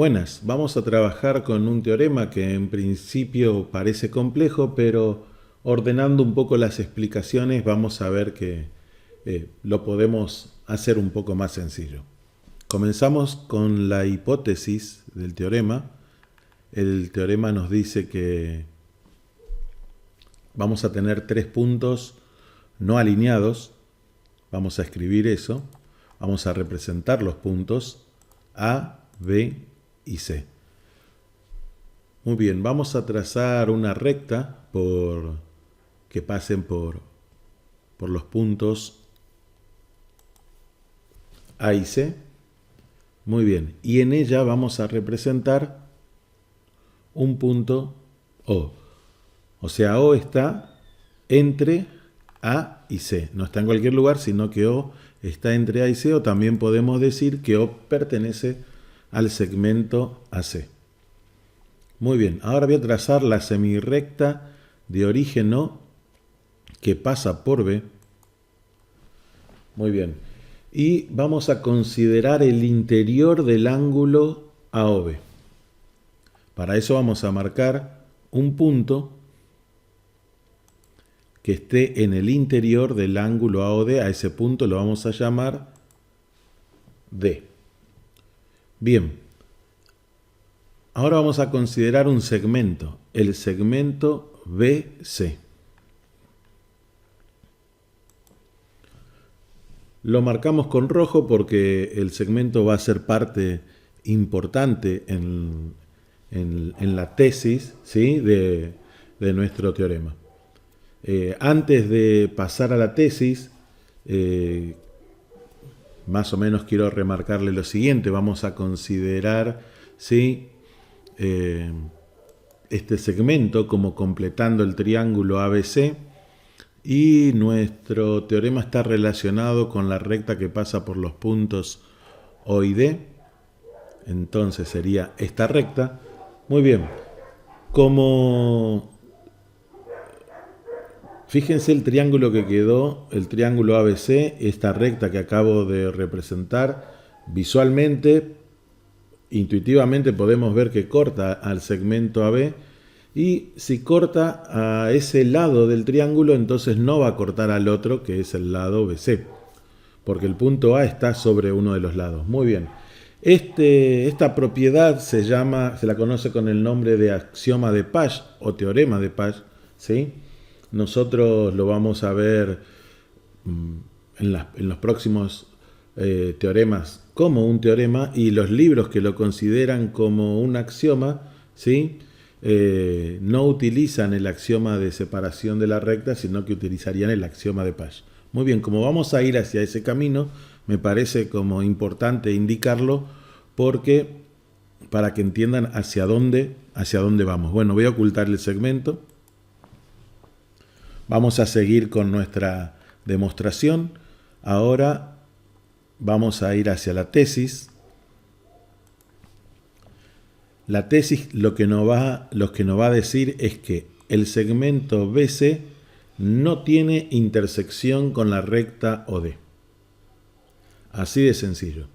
Buenas, vamos a trabajar con un teorema que en principio parece complejo, pero ordenando un poco las explicaciones vamos a ver que lo podemos hacer un poco más sencillo. Comenzamos con la hipótesis del teorema. El teorema nos dice que vamos a tener tres puntos no alineados. Vamos a escribir eso. Vamos a representar los puntos A, B y C. Muy bien, vamos a trazar una recta que pasen por los puntos A y C. Muy bien, y en ella vamos a representar un punto O. O sea, O está entre A y C. No está en cualquier lugar, sino que O está entre A y C, o también podemos decir que O pertenece al segmento AC. Muy bien, ahora voy a trazar la semirrecta de origen O que pasa por B. Muy bien. Y vamos a considerar el interior del ángulo AOB. Para eso vamos a marcar un punto que esté en el interior del ángulo AOD. A ese punto lo vamos a llamar D. Bien. Ahora vamos a considerar un segmento, el segmento BC. Lo marcamos con rojo porque el segmento va a ser parte importante en la tesis, ¿sí?, de nuestro teorema. Antes de pasar a la tesis, más o menos quiero remarcarle lo siguiente. Vamos a considerar, ¿sí?, este segmento como completando el triángulo ABC, y nuestro teorema está relacionado con la recta que pasa por los puntos O y D. Entonces sería esta recta. Muy bien, fíjense el triángulo que quedó, el triángulo ABC, esta recta que acabo de representar visualmente. Intuitivamente podemos ver que corta al segmento AB, y si corta a ese lado del triángulo, entonces no va a cortar al otro, que es el lado BC, porque el punto A está sobre uno de los lados. Muy bien. Esta propiedad se la conoce con el nombre de axioma de Pasch o teorema de Pasch, ¿sí? Nosotros lo vamos a ver en los próximos teoremas como un teorema, y los libros que lo consideran como un axioma, ¿sí?, no utilizan el axioma de separación de la recta, sino que utilizarían el axioma de Pasch. Muy bien, como vamos a ir hacia ese camino, me parece como importante indicarlo, porque para que entiendan hacia dónde vamos. Bueno, voy a ocultar el segmento. Vamos a seguir con nuestra demostración. Ahora vamos a ir hacia la tesis. La tesis lo que nos va a decir es que el segmento BC no tiene intersección con la recta OD. Así de sencillo.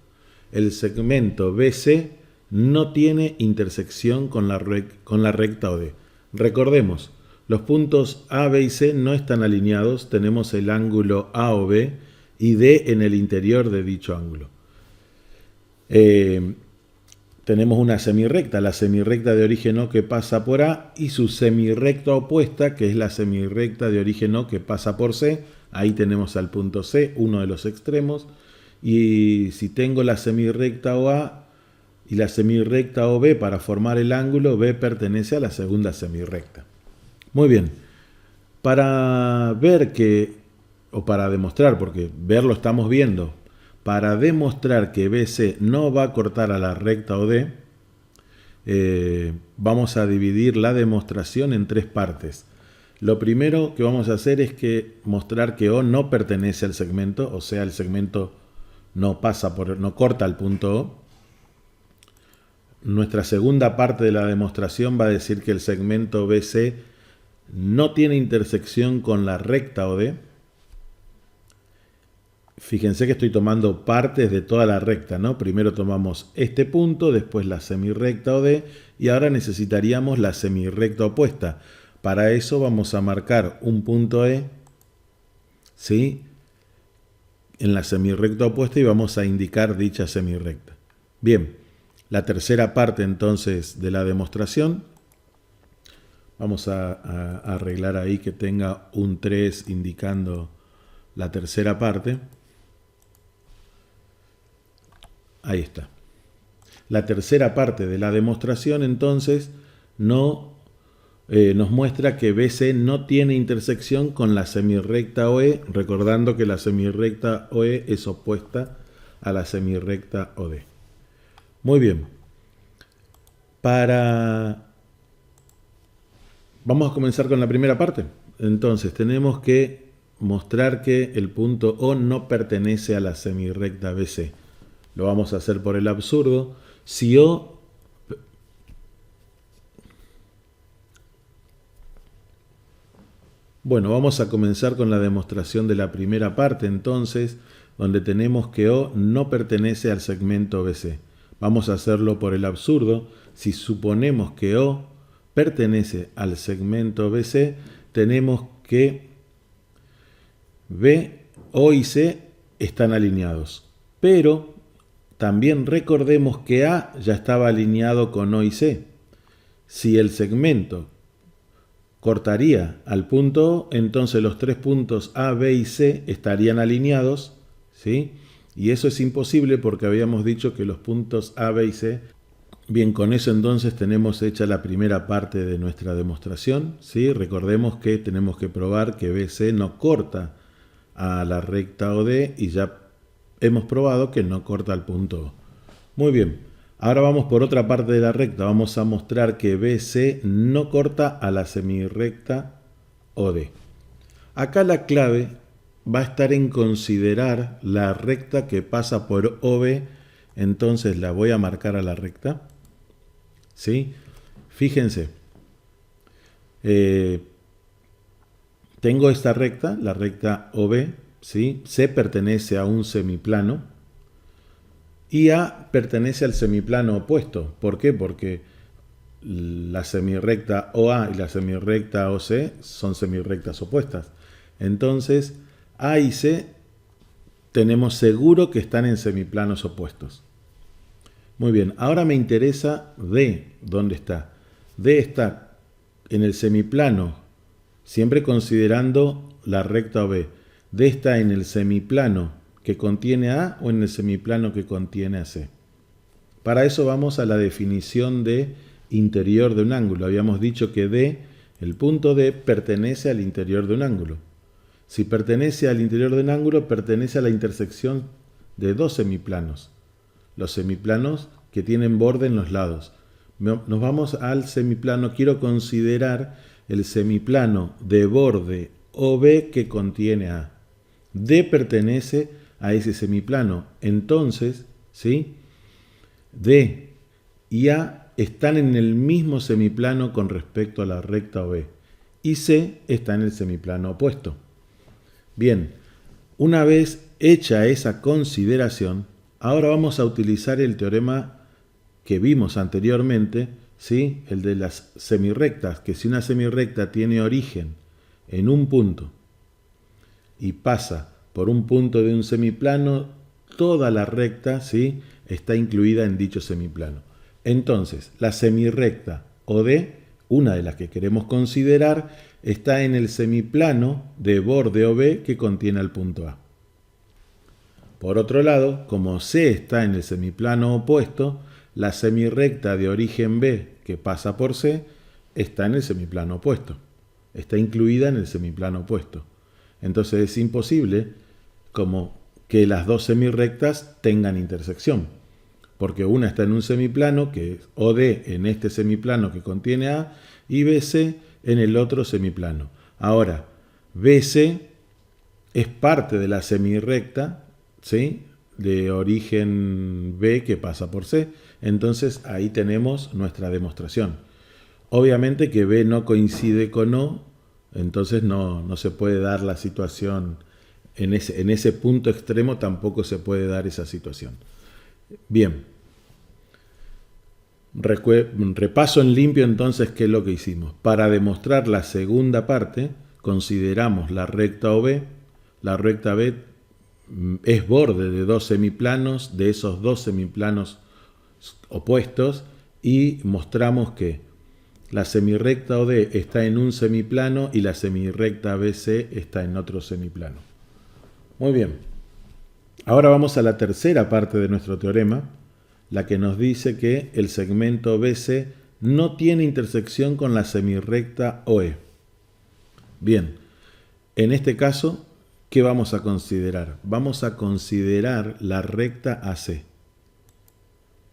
El segmento BC no tiene intersección con la recta OD. Recordemos, los puntos A, B y C no están alineados. Tenemos el ángulo AOB y D en el interior de dicho ángulo. Tenemos una semirrecta, la semirrecta de origen O que pasa por A, y su semirrecta opuesta, que es la semirrecta de origen O que pasa por C. Ahí tenemos al punto C, uno de los extremos. Y si tengo la semirrecta OA y la semirrecta OB para formar el ángulo, B pertenece a la segunda semirrecta. Muy bien. Para ver para demostrar, porque verlo estamos viendo, para demostrar que BC no va a cortar a la recta OD, vamos a dividir la demostración en tres partes. Lo primero que vamos a hacer es mostrar que O no pertenece al segmento, o sea, el segmento no corta al punto O. Nuestra segunda parte de la demostración va a decir que el segmento BC no tiene intersección con la recta OD. Fíjense que estoy tomando partes de toda la recta, ¿no? Primero tomamos este punto, después la semirrecta OD y ahora necesitaríamos la semirrecta opuesta. Para eso vamos a marcar un punto E, ¿sí?, en la semirrecta opuesta y vamos a indicar dicha semirrecta. Bien, la tercera parte entonces de la demostración. Vamos a arreglar ahí que tenga un 3 indicando la tercera parte. Ahí está. La tercera parte de la demostración entonces nos muestra que BC no tiene intersección con la semirrecta OE, recordando que la semirrecta OE es opuesta a la semirrecta OD. Muy bien. Vamos a comenzar con la primera parte. Entonces tenemos que mostrar que el punto O no pertenece a la semirrecta BC. Lo vamos a hacer por el absurdo. Si O... Bueno, vamos a comenzar con la demostración de la primera parte entonces, donde tenemos que O no pertenece al segmento BC. Vamos a hacerlo por el absurdo. Si suponemos que O pertenece al segmento BC, tenemos que B, O y C están alineados. Pero también recordemos que A ya estaba alineado con O y C. Si el segmento cortaría al punto O, entonces los tres puntos A, B y C estarían alineados, ¿sí? Y eso es imposible porque habíamos dicho que los puntos A, B y C... Bien, con eso entonces tenemos hecha la primera parte de nuestra demostración, ¿sí? Recordemos que tenemos que probar que BC no corta a la recta OD y ya hemos probado que no corta al punto O. Muy bien, ahora vamos por otra parte de la recta. Vamos a mostrar que BC no corta a la semirrecta OD. Acá la clave va a estar en considerar la recta que pasa por OB. Entonces la voy a marcar a la recta, ¿sí? Fíjense, tengo esta recta, la recta OB, ¿sí? C pertenece a un semiplano y A pertenece al semiplano opuesto. ¿Por qué? Porque la semirrecta OA y la semirrecta OC son semirrectas opuestas. Entonces, A y C tenemos seguro que están en semiplanos opuestos. Muy bien, ahora me interesa D. ¿Dónde está? D está en el semiplano, siempre considerando la recta OB. D está en el semiplano que contiene A o en el semiplano que contiene a C. Para eso vamos a la definición de interior de un ángulo. Habíamos dicho que D, el punto D, pertenece al interior de un ángulo. Si pertenece al interior de un ángulo, pertenece a la intersección de dos semiplanos. Los semiplanos que tienen borde en los lados. Nos vamos al semiplano. Quiero considerar el semiplano de borde OB que contiene A. D pertenece a ese semiplano. Entonces, ¿sí?, D y A están en el mismo semiplano con respecto a la recta OB. Y C está en el semiplano opuesto. Bien, una vez hecha esa consideración, ahora vamos a utilizar el teorema que vimos anteriormente, ¿sí?, el de las semirrectas, que si una semirrecta tiene origen en un punto y pasa por un punto de un semiplano, toda la recta, ¿sí?, está incluida en dicho semiplano. Entonces, la semirrecta OD, una de las que queremos considerar, está en el semiplano de borde OB que contiene al punto A. Por otro lado, como C está en el semiplano opuesto, la semirrecta de origen B que pasa por C está en el semiplano opuesto. Está incluida en el semiplano opuesto. Entonces es imposible como que las dos semirrectas tengan intersección, porque una está en un semiplano, que es OD en este semiplano que contiene A, y BC en el otro semiplano. Ahora, BC es parte de la semirrecta, ¿sí?, de origen B que pasa por C. Entonces ahí tenemos nuestra demostración. Obviamente que B no coincide con O, entonces no se puede dar la situación en ese punto extremo tampoco se puede dar esa situación. Bien. Repaso en limpio entonces qué es lo que hicimos. Para demostrar la segunda parte, consideramos la recta OB. La recta B es borde de dos semiplanos, de esos dos semiplanos opuestos, y mostramos que la semirrecta OD está en un semiplano y la semirrecta ABC está en otro semiplano. Muy bien. Ahora vamos a la tercera parte de nuestro teorema, la que nos dice que el segmento BC no tiene intersección con la semirrecta OE. Bien, en este caso, ¿qué vamos a considerar? Vamos a considerar la recta AC.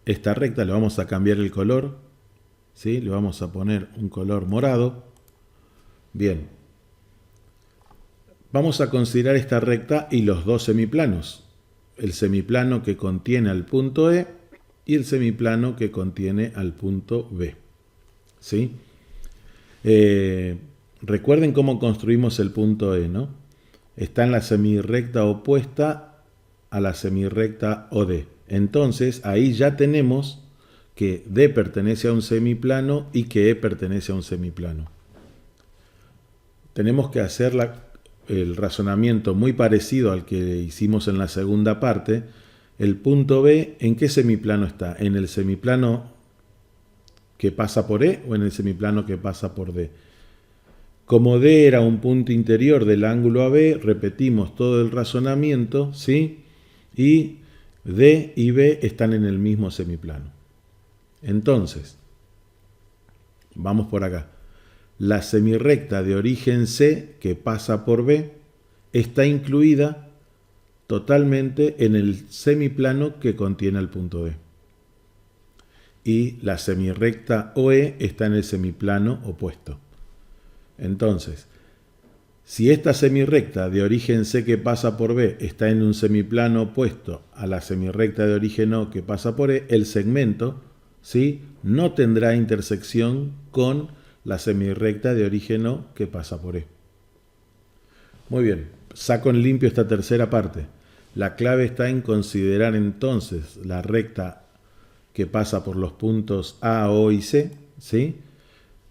Esta recta le vamos a cambiar el color, ¿sí? Le vamos a poner un color morado. Bien. Vamos a considerar esta recta y los dos semiplanos. El semiplano que contiene al punto E y el semiplano que contiene al punto B. ¿Sí? Recuerden cómo construimos el punto E, ¿no? Está en la semirrecta opuesta a la semirrecta OD. Entonces, ahí ya tenemos que D pertenece a un semiplano y que E pertenece a un semiplano. Tenemos que hacer el razonamiento muy parecido al que hicimos en la segunda parte. El punto B, ¿en qué semiplano está? ¿En el semiplano que pasa por E o en el semiplano que pasa por D? Como D era un punto interior del ángulo AB, repetimos todo el razonamiento, ¿sí? Y D y B están en el mismo semiplano. Entonces, vamos por acá. La semirrecta de origen C, que pasa por B, está incluida totalmente en el semiplano que contiene el punto D. Y la semirrecta OE está en el semiplano opuesto. Entonces, si esta semirrecta de origen C que pasa por B está en un semiplano opuesto a la semirrecta de origen O que pasa por E, el segmento, ¿sí?, no tendrá intersección con la semirrecta de origen O que pasa por E. Muy bien, saco en limpio esta tercera parte. La clave está en considerar entonces la recta que pasa por los puntos A, O y C, ¿sí?,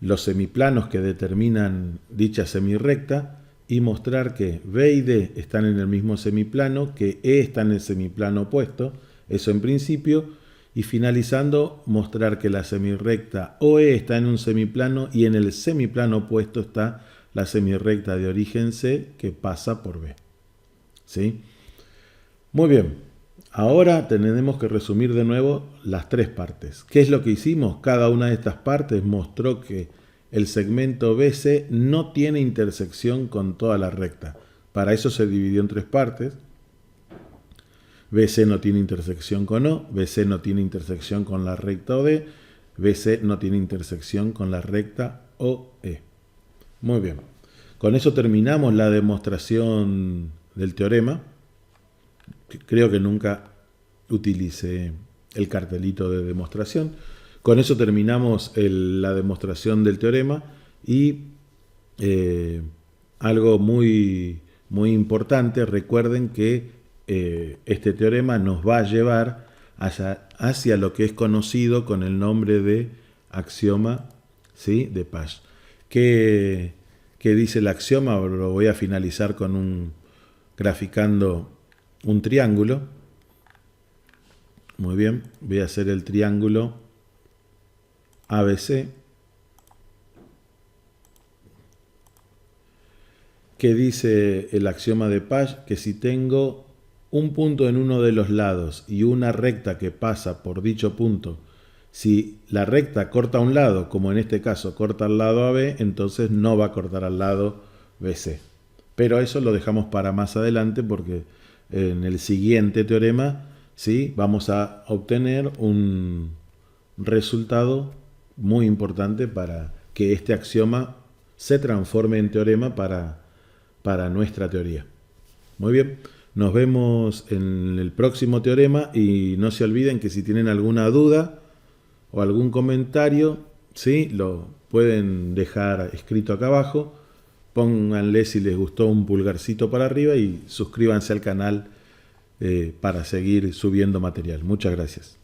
los semiplanos que determinan dicha semirrecta, y mostrar que B y D están en el mismo semiplano, que E está en el semiplano opuesto, eso en principio, y finalizando mostrar que la semirrecta OE está en un semiplano y en el semiplano opuesto está la semirrecta de origen C que pasa por B. ¿Sí? Muy bien, ahora tenemos que resumir de nuevo las tres partes. ¿Qué es lo que hicimos? Cada una de estas partes mostró que el segmento BC no tiene intersección con toda la recta. Para eso se dividió en tres partes. BC no tiene intersección con O, BC no tiene intersección con la recta OD, BC no tiene intersección con la recta OE. Muy bien. Con eso terminamos la demostración del teorema. Creo que nunca utilicé el cartelito de demostración. Con eso terminamos la demostración del teorema y algo muy importante, recuerden que este teorema nos va a llevar hacia lo que es conocido con el nombre de axioma, ¿sí?, de Pasch. ¿Qué dice el axioma? Lo voy a finalizar con graficando un triángulo. Muy bien, voy a hacer el triángulo ABC. ¿Qué dice el axioma de Pasch? Que si tengo un punto en uno de los lados y una recta que pasa por dicho punto, si la recta corta un lado, como en este caso corta al lado AB, entonces no va a cortar al lado BC. Pero eso lo dejamos para más adelante porque en el siguiente teorema, ¿sí?, vamos a obtener un resultado muy importante para que este axioma se transforme en teorema para nuestra teoría. Muy bien, nos vemos en el próximo teorema y no se olviden que si tienen alguna duda o algún comentario, ¿sí?, lo pueden dejar escrito acá abajo pónganle si les gustó un pulgarcito para arriba y suscríbanse al canal para seguir subiendo material. Muchas gracias.